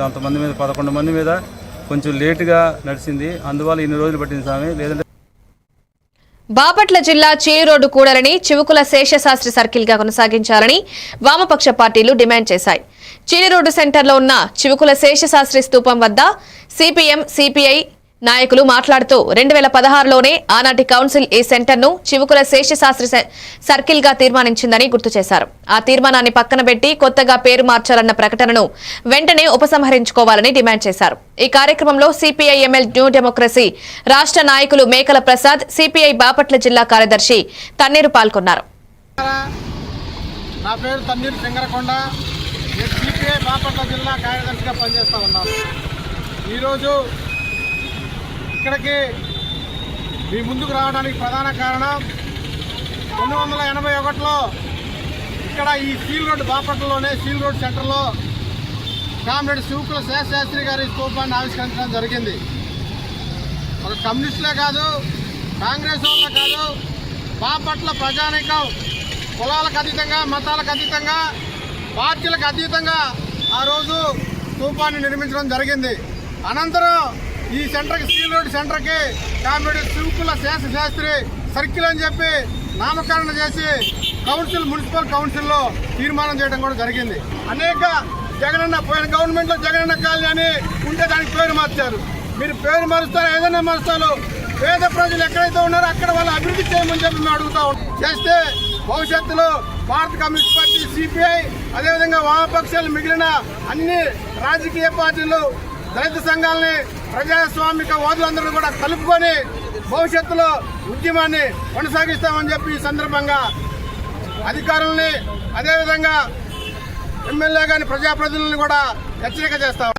అంతమంది మీద 11 మంది మీద కొంచెం లేటుగా నడిచింది, అందువల్ల ఇన్ని రోజులు పట్టింది స్వామి. లేదంటే బాపట్ల జిల్లా చేరోడ్డు కూడలిని చివుకుల శేషశాస్త్రి సర్కిల్ గా కొనసాగించాలని వామపక్ష పార్టీలు డిమాండ్ చేశాయి. చీనిరోడ్డు సెంటర్లో ఉన్న చివుకుల శేషశాస్త్రి స్తూపం వద్ద సిపిఎం సిపిఐ నాయకులు మాట్లాడుతూ 2016లోనే ఆనాటి కౌన్సిల్ ఈ సెంటర్ను చివుకుల శేషశాస్త్రి సర్కిల్ గా తీర్మానించిందని గుర్తు చేశారు. ఆ తీర్మానాన్ని పక్కన పెట్టి కొత్తగా పేరు మార్చాలన్న ప్రకటనను వెంటనే ఉపసంహరించుకోవాలని డిమాండ్ చేశారు. ఈ కార్యక్రమంలో సిపిఐ ఎంఎల్ న్యూ డెమోక్రసీ రాష్ట్ర నాయకులు మేకల ప్రసాద్, సిపిఐ బాపట్ల జిల్లా కార్యదర్శి తన్నీరు పాల్గొన్నారు. నా పేరు తన్నీరు సింగరకొండ, సిపిఐ బాపట్ల జిల్లా కార్యదర్శిగా పనిచేస్తా ఉన్నాను. ఈరోజు ఇక్కడికి మీ ముందుకు రావడానికి ప్రధాన కారణం 1981లో ఇక్కడ ఈ సీల్ రోడ్ బాపట్లలోనే సీల్ రోడ్ సెంటర్లో కామ్రేడ్ చివుకుల శేషశాస్త్రి గారి స్తూపాన్ని ఆవిష్కరించడం జరిగింది. ఒక కమ్యూనిస్టులే కాదు, కాంగ్రెస్ వాళ్ళే కాదు, బాపట్ల ప్రజానీకం కులాలకు అతీతంగా, మతాలకు అతీతంగా, పార్టీలకు అతీతంగా ఆ రోజు స్తూపాన్ని నిర్మించడం జరిగింది. అనంతరం ఈ సెంటర్కి సీల్ రోడ్ సెంటర్కి కామ్రేడ్ చివుకుల శేషశాస్త్రి సర్కిల్ అని చెప్పి నామకరణ చేసి మున్సిపల్ కౌన్సిల్లో తీర్మానం చేయడం కూడా జరిగింది. అనేక జగనన్న పోయిన గవర్నమెంట్లో జగనన్న కాలనీ అని ఉంటే దానికి పేరు మార్చారు. మీరు పేరు మారుస్తారు, ఏదైనా మారుస్తారు, పేద ప్రజలు ఎక్కడైతే ఉన్నారో అక్కడ వాళ్ళు అభివృద్ధి చేయమని చెప్పి మేము అడుగుతా చేస్తే భవిష్యత్తులో భారత కమ్యూనిస్ట్ పార్టీ, సిపిఐ, అదేవిధంగా వామపక్షాలు, మిగిలిన అన్ని రాజకీయ పార్టీలు, దళిత సంఘాలని, ప్రజాస్వామిక వాదులందరూ కూడా కలుపుకొని భవిష్యత్తులో ఉద్యమాన్ని కొనసాగిస్తామని చెప్పి ఈ సందర్భంగా అధికారుల్ని, అదేవిధంగా ఎమ్మెల్యే గాని ప్రజాప్రతినిధులను కూడా హెచ్చరిక చేస్తాం.